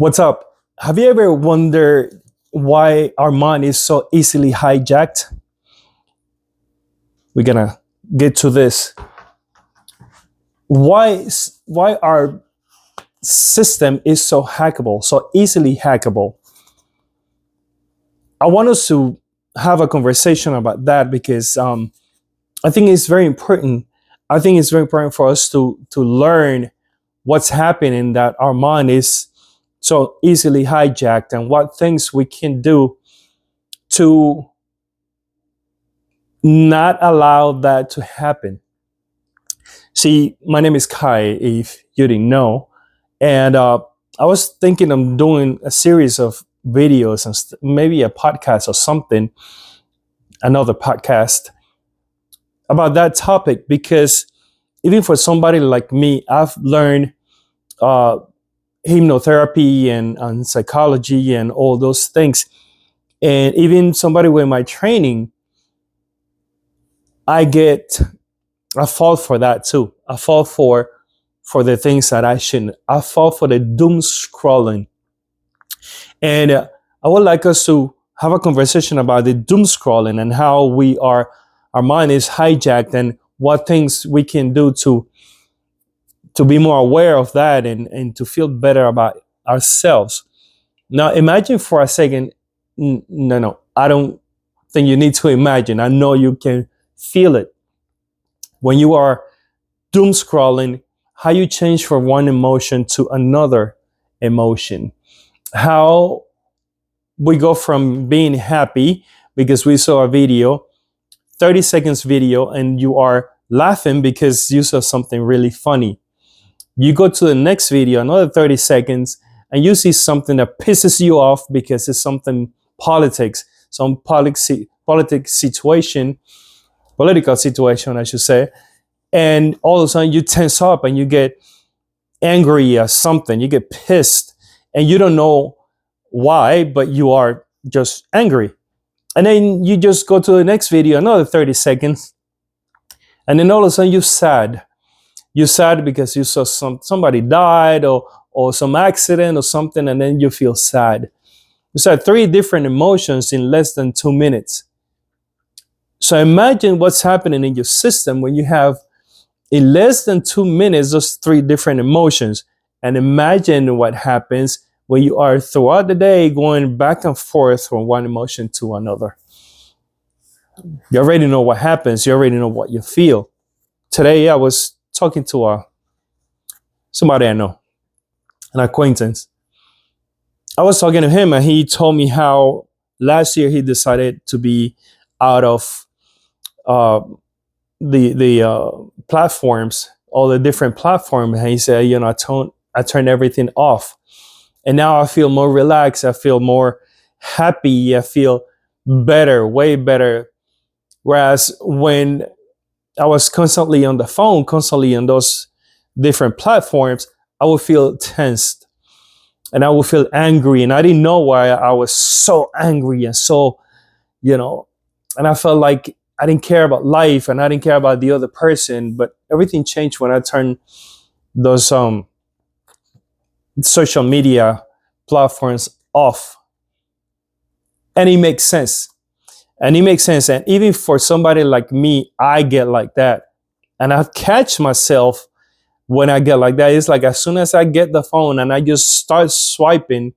What's up? Have you ever wondered why our mind is so easily hijacked? We're gonna get to this. Why our system is so hackable, so easily hackable? I want us to have a conversation about that because I think it's very important. I think it's very important for us to learn what's happening, that our mind is so easily hijacked, and what things we can do to not allow that to happen. See, my name is Kai, if you didn't know, and I was thinking of doing a series of videos and maybe a podcast or something, another podcast about that topic, because even for somebody like me, I've learned uh, hypnotherapy and psychology and all those things. And even somebody with my training, I fall for that too. I fall for the things that I shouldn't. I fall for the doom scrolling. And I would like us to have a conversation about the doom scrolling and how our mind is hijacked, and what things we can do to be more aware of that, and to feel better about ourselves. Now, imagine for a second. No, I don't think you need to imagine. I know you can feel it. When you are doom scrolling, how you change from one emotion to another emotion. How we go from being happy because we saw a video, 30 seconds video, and you are laughing because you saw something really funny. You go to the next video, another 30 seconds, and you see something that pisses you off because it's something some political situation, I should say. And all of a sudden you tense up and you get angry at something, you get pissed, and you don't know why, but you are just angry. And then you just go to the next video, another 30 seconds, and then all of a sudden you're sad. You're sad because you saw somebody died, or some accident or something, and then you feel sad. You saw 3 different emotions in less than 2 minutes. So imagine what's happening in your system when you have, in less than 2 minutes, those 3 different emotions. And imagine what happens when you are throughout the day going back and forth from one emotion to another. You already know what happens. You already know what you feel. Today I was talking to somebody I know, an acquaintance. I was talking to him, and he told me how last year he decided to be out of the platforms, all the different platforms. And he said, I turned everything off, and now I feel more relaxed. I feel more happy. I feel better, way better. Whereas when I was constantly on the phone, constantly on those different platforms, I would feel tensed and I would feel angry, and I didn't know why I was so angry and so, and I felt like I didn't care about life and I didn't care about the other person. But everything changed when I turned those social media platforms off. And it makes sense. And even for somebody like me, I get like that. And I catch myself when I get like that. It's like as soon as I get the phone and I just start swiping,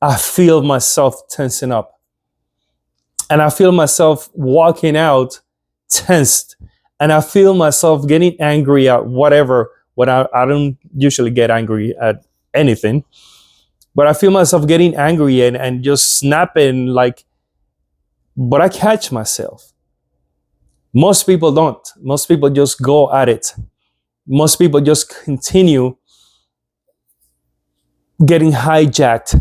I feel myself tensing up. And I feel myself walking out tensed. And I feel myself getting angry at whatever. I don't usually get angry at anything. But I feel myself getting angry and just snapping like, but I catch myself. Most people don't. Most people just go at it. Most people just continue getting hijacked.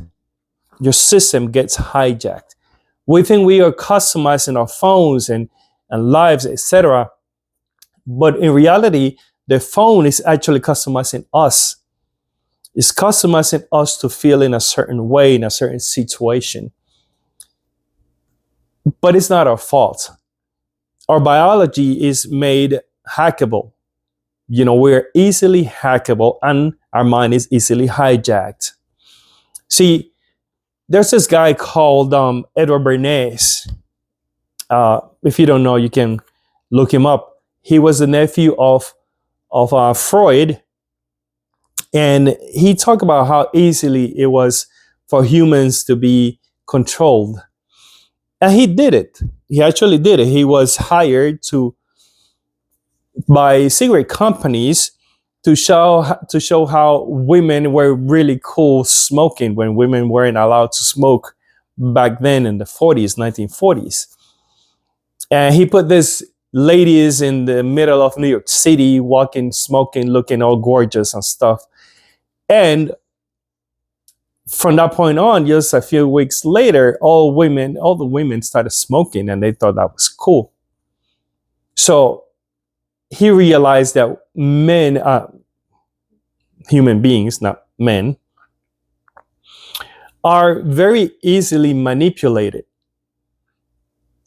Your system gets hijacked. We think we are customizing our phones and lives, etc. But in reality, the phone is actually customizing us. It's customizing us to feel in a certain way, in a certain situation. But it's not our fault. Our biology is made hackable. We're easily hackable, and our mind is easily hijacked. See, there's this guy called Edward Bernays. If you don't know, you can look him up. He was the nephew of Freud, and he talked about how easily it was for humans to be controlled. And he did it. He actually did it. He was hired by cigarette companies to show how women were really cool smoking when women weren't allowed to smoke back then in the 40s, 1940s. And he put these ladies in the middle of New York City, walking, smoking, looking all gorgeous and stuff. And from that point on, just a few weeks later, all the women started smoking, and they thought that was cool. So he realized that men, human beings, not men, are very easily manipulated.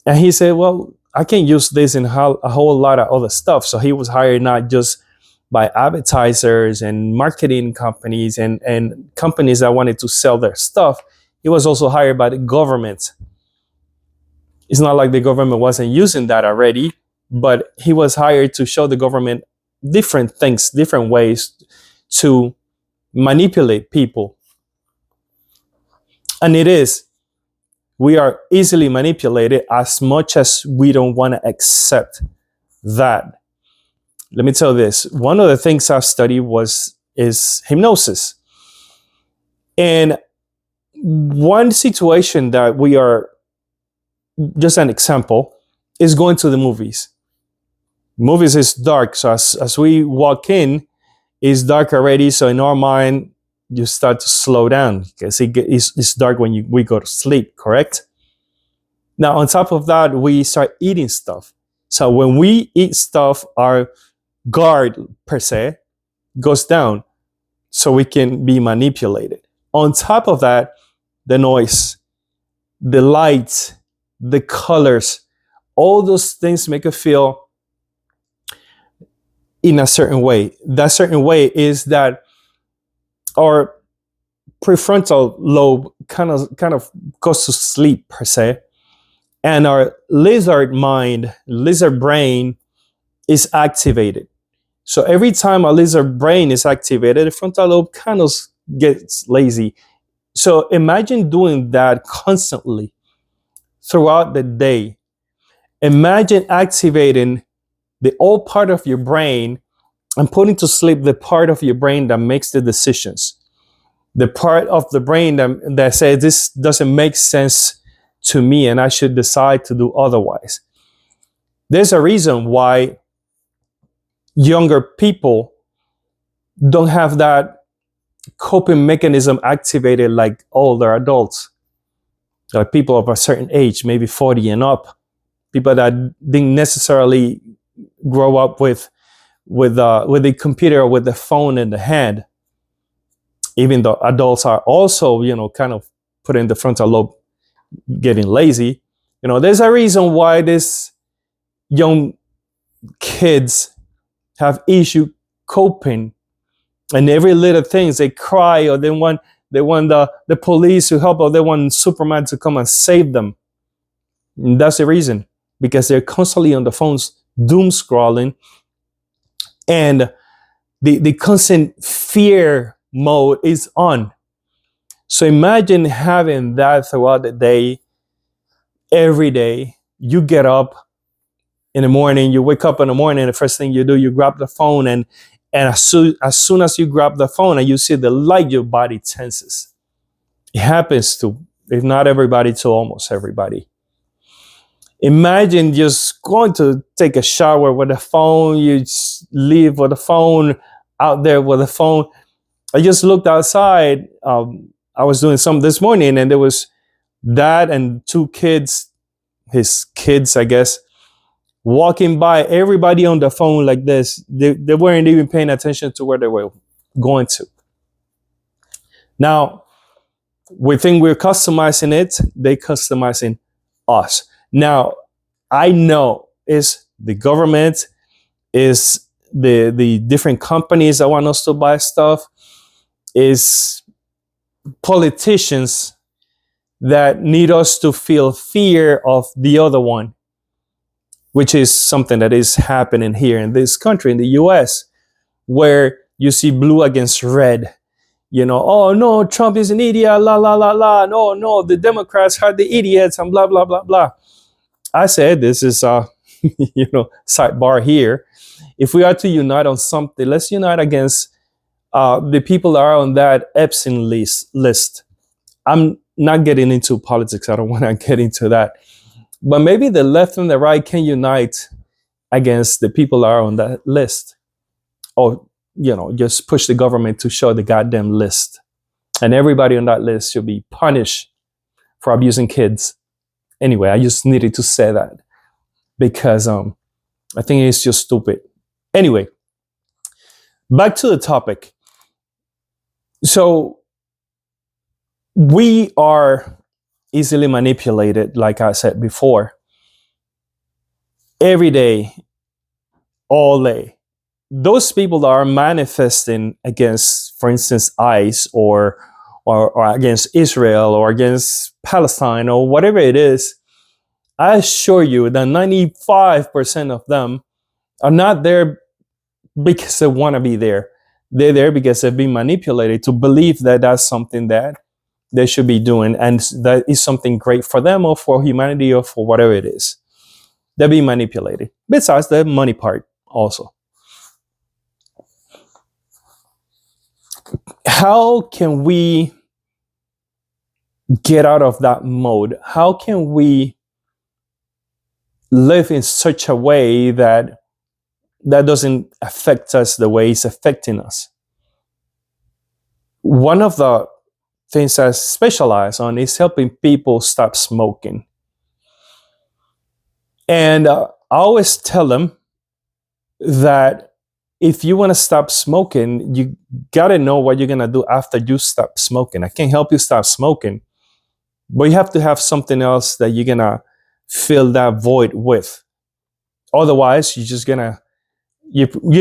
And he said, well, I can use this in a whole lot of other stuff. So he was hired not just by advertisers and marketing companies and companies that wanted to sell their stuff. He was also hired by the government. It's not like the government wasn't using that already, but he was hired to show the government different things, different ways to manipulate people. And we are easily manipulated as much as we don't want to accept that. Let me tell you this. One of the things I've studied is hypnosis. And one situation that we are, just an example, is going to the movies. Movies is dark. So as we walk in, it's dark already. So in our mind, you start to slow down because it's dark when we go to sleep, correct? Now, on top of that, we start eating stuff. So when we eat stuff, our guard, per se, goes down so we can be manipulated. On top of that, the noise, the lights, the colors, all those things make us feel in a certain way. That certain way is that our prefrontal lobe kind of goes to sleep, per se, and our lizard brain is activated. So every time a lizard brain is activated, the frontal lobe kind of gets lazy. So imagine doing that constantly throughout the day. Imagine activating the old part of your brain and putting to sleep the part of your brain that makes the decisions. The part of the brain that says this doesn't make sense to me and I should decide to do otherwise. There's a reason why younger people don't have that coping mechanism activated like older adults, like people of a certain age, maybe 40 and up, people that didn't necessarily grow up with the computer or with the phone in the hand. Even though adults are also, kind of putting the frontal lobe getting lazy. There's a reason why these young kids have issue coping, and every little things they cry, or they want the police to help, or they want Superman to come and save them. And that's the reason, because they're constantly on the phones doom scrolling, and the constant fear mode is on. So imagine having that throughout the day, every day. You get up in the morning, you wake up in the morning, the first thing you do, you grab the phone, and as soon as you grab the phone and you see the light, your body tenses. It happens to, if not everybody, to almost everybody. Imagine just going to take a shower with the phone, you leave with the phone, out there with the phone. I just looked outside. I was doing something this morning, and there was dad and two kids, his kids, I guess, walking by, everybody on the phone like this. They weren't even paying attention to where they were going to. Now, we think we're customizing it. They customizing us. Now, I know it's the government, is the different companies that want us to buy stuff, is politicians that need us to feel fear of the other one, which is something that is happening here in this country, in the US, where you see blue against red. Oh no, Trump is an idiot, la la la la. No, the Democrats are the idiots, and blah blah blah blah. I said this is sidebar here. If we are to unite on something, let's unite against the people that are on that Epstein list. I'm not getting into politics. I don't want to get into that. But maybe the left and the right can unite against the people that are on that list. Or, just push the government to show the goddamn list. And everybody on that list should be punished for abusing kids. Anyway, I just needed to say that because I think it's just stupid. Anyway, back to the topic. So we are easily manipulated, like I said before, every day, all day. Those people that are manifesting against, for instance, ICE or against Israel or against Palestine or whatever it is, I assure you that 95% of them are not there because they want to be there. They're there because they've been manipulated to believe that that's something that they should be doing and that is something great for them or for humanity or for whatever it is. They're being manipulated. Besides the money part also. How can we get out of that mode? How can we live in such a way that doesn't affect us the way it's affecting us? One of the things I specialize on is helping people stop smoking. And I always tell them that if you want to stop smoking, you got to know what you're going to do after you stop smoking. I can't help you stop smoking, but you have to have something else that you're going to fill that void with. Otherwise, you're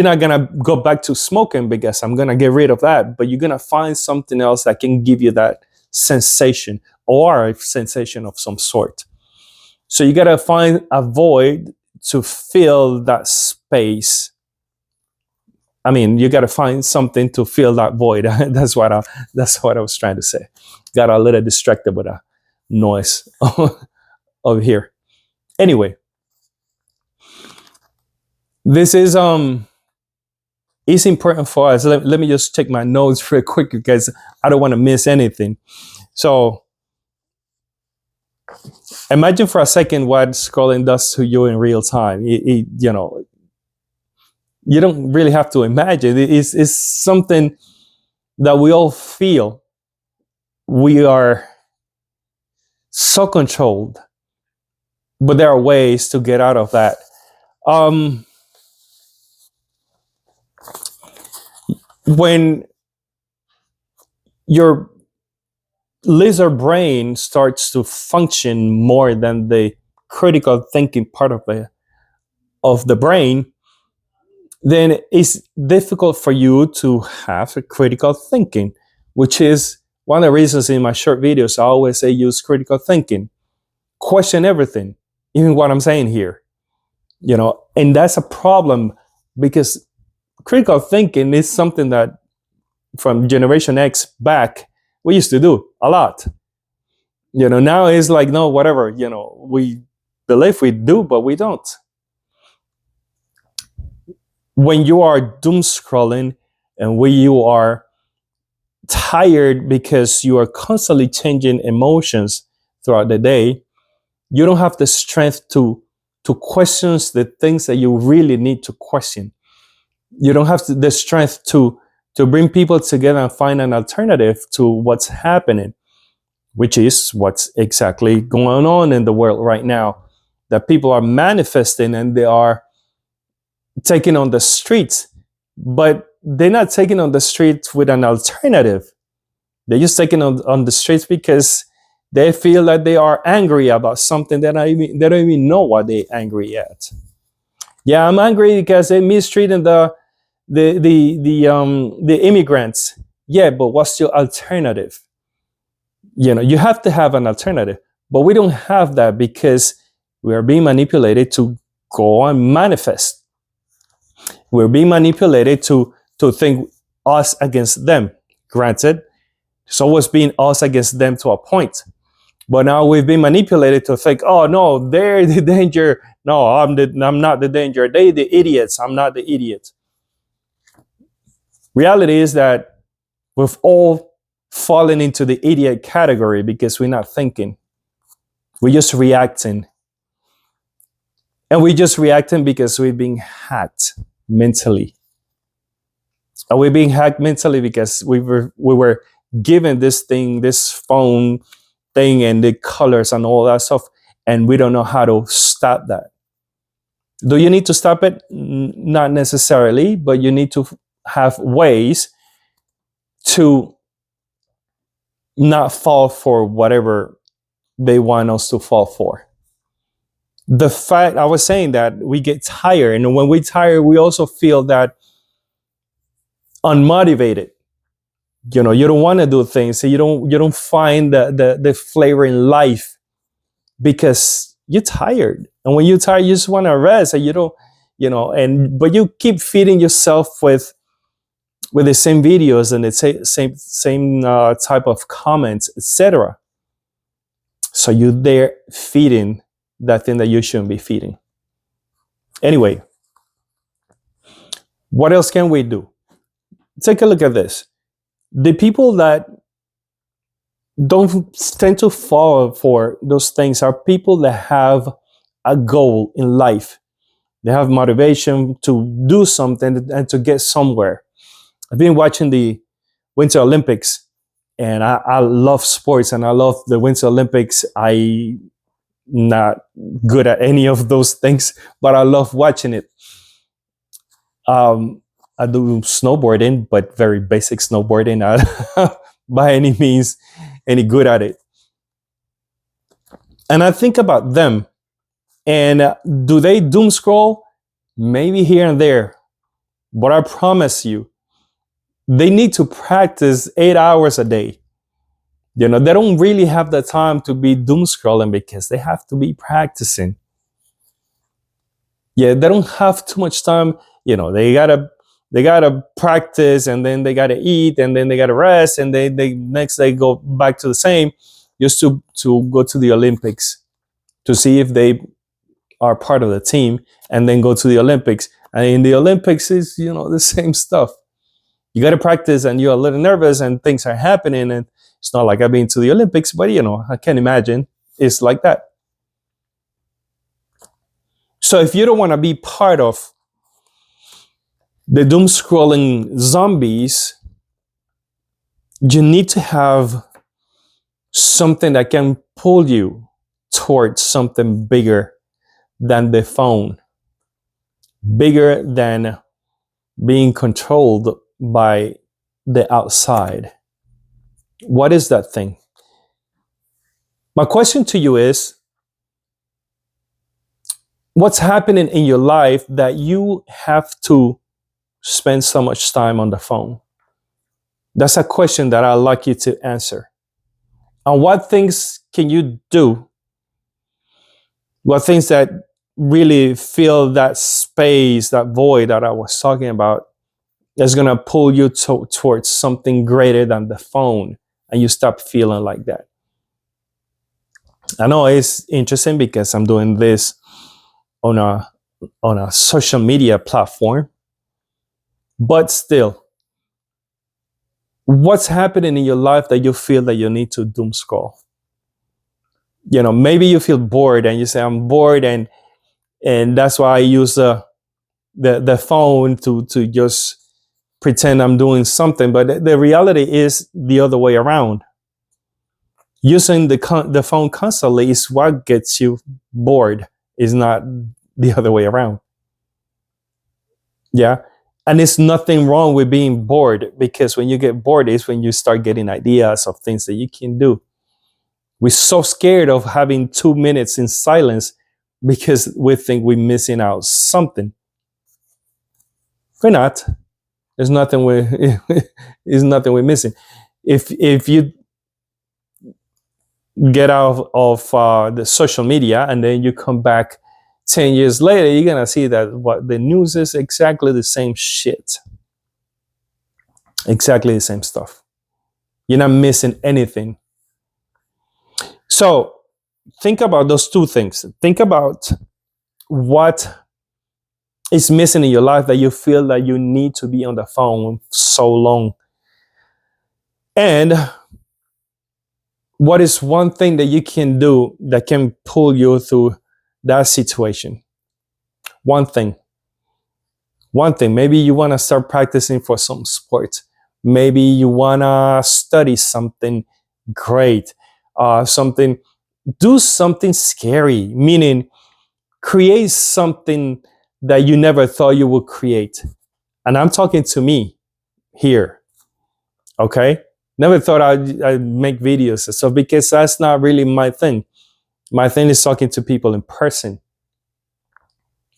not going to go back to smoking because I'm going to get rid of that, but you're going to find something else that can give you that sensation or a sensation of some sort. So you got to find a void to fill that space. I mean, you got to find something to fill that void. That's what I was trying to say. Got a little distracted with a noise over here. Anyway, this is it's important for us. Let me just check my notes real quick because I don't want to miss anything. So imagine for a second what scrolling does to you in real time. You don't really have to imagine. It's something that we all feel. We are so controlled, but there are ways to get out of that. When your lizard brain starts to function more than the critical thinking part of the brain, then it's difficult for you to have a critical thinking, which is one of the reasons in my short videos I always say use critical thinking. Question everything, even what I'm saying here. And that's a problem because critical thinking is something that from Generation X back, we used to do a lot. Now it's like, no, whatever, we believe we do, but we don't. When you are doom scrolling and when you are tired because you are constantly changing emotions throughout the day, you don't have the strength to question the things that you really need to question. You don't have the strength to bring people together and find an alternative to what's happening, which is what's exactly going on in the world right now, that people are manifesting and they are taking on the streets, but they're not taking on the streets with an alternative. They're just taking on the streets because they feel that they are angry about something that they don't even know what they're angry at. Yeah, I'm angry because they're mistreating the immigrants. Yeah, but what's your alternative? You have to have an alternative, but we don't have that because we are being manipulated to go and manifest. We're being manipulated to think us against them. Granted, it's always been us against them to a point. But now we've been manipulated to think, oh no, they're the danger. No, I'm not the danger. They the idiots. I'm not the idiot. Reality is that we've all fallen into the idiot category because we're not thinking. We're just reacting. And we're just reacting because we're being hacked mentally. And we're being hacked mentally because we were given this thing, this phone thing, and the colors and all that stuff, and we don't know how to stop that. Do you need to stop it? Not necessarily, but you need to have ways to not fall for whatever they want us to fall for. The fact I was saying that we get tired, and when we tired, we also feel that unmotivated. You don't want to do things, so you don't find the flavor in life because you're tired. And when you're tired, you just want to rest, and you don't, but you keep feeding yourself with the same videos and the same type of comments, etc. So you're there feeding that thing that you shouldn't be feeding. Anyway, what else can we do? Take a look at this. The people that don't tend to fall for those things are people that have a goal in life. They have motivation to do something and to get somewhere. I've been watching the Winter Olympics, and I love sports and I love the Winter Olympics. I'm not good at any of those things, but I love watching it. I do snowboarding, but very basic snowboarding, not by any means any good at it. And I think about them, and do they doom scroll? Maybe here and there, but I promise you, they need to practice 8 hours a day. They don't really have the time to be doom scrolling because they have to be practicing. Yeah, they don't have too much time. They gotta practice, and then they gotta eat, and then they gotta rest, and they next they go back to the same, just to go to the Olympics to see if they are part of the team, and then go to the Olympics. And in the Olympics is the same stuff. You got to practice, and you're a little nervous, and things are happening, and it's not like I've been to the Olympics, but I can imagine it's like that. So if you don't want to be part of the doom scrolling zombies, you need to have something that can pull you towards something bigger than the phone, bigger than being controlled by the outside. What is that thing? My question to you is, what's happening in your life that you have to spend so much time on the phone? That's a question that I'd like you to answer. And what things can you do? What things that really fill that space, that void that I was talking about, that's going to pull you towards something greater than the phone, and you stop feeling like that? I know it's interesting because I'm doing this on a social media platform, but still, what's happening in your life that you feel that you need to doom scroll? Maybe you feel bored and you say, I'm bored, and that's why I use the phone to just pretend I'm doing something. But the reality is the other way around. Using the phone constantly is what gets you bored, is not the other way around. Yeah. And it's nothing wrong with being bored, because when you get bored is when you start getting ideas of things that you can do. We're so scared of having 2 minutes in silence because we think we're missing out something. We're not. There's nothing we're missing. If you get out of the social media, and then you come back 10 years later, you're gonna see that what the news is exactly the same shit, exactly the same stuff. You're not missing anything. So think about those two things. Think about what is missing in your life that you feel that you need to be on the phone so long. And what is one thing that you can do that can pull you through that situation? One thing. One thing. Maybe you want to start practicing for some sport. Maybe you want to study something great. Something. Do something scary, meaning create something that you never thought you would create. And I'm talking to me here. Okay? Never thought I'd make videos. So because that's not really my thing. My thing is talking to people in person.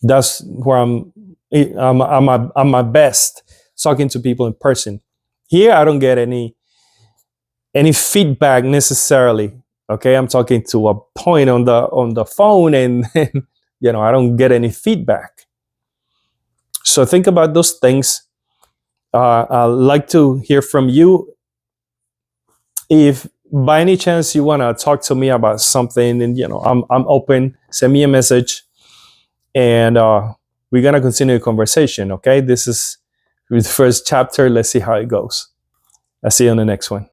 That's where I'm my best, talking to people in person. Here I don't get any feedback necessarily. Okay, I'm talking to a point on the phone, and I don't get any feedback. So think about those things. I'd like to hear from you. If by any chance you want to talk to me about something, and I'm open. Send me a message, and we're gonna continue the conversation. Okay, this is the first chapter. Let's see how it goes. I'll see you on the next one.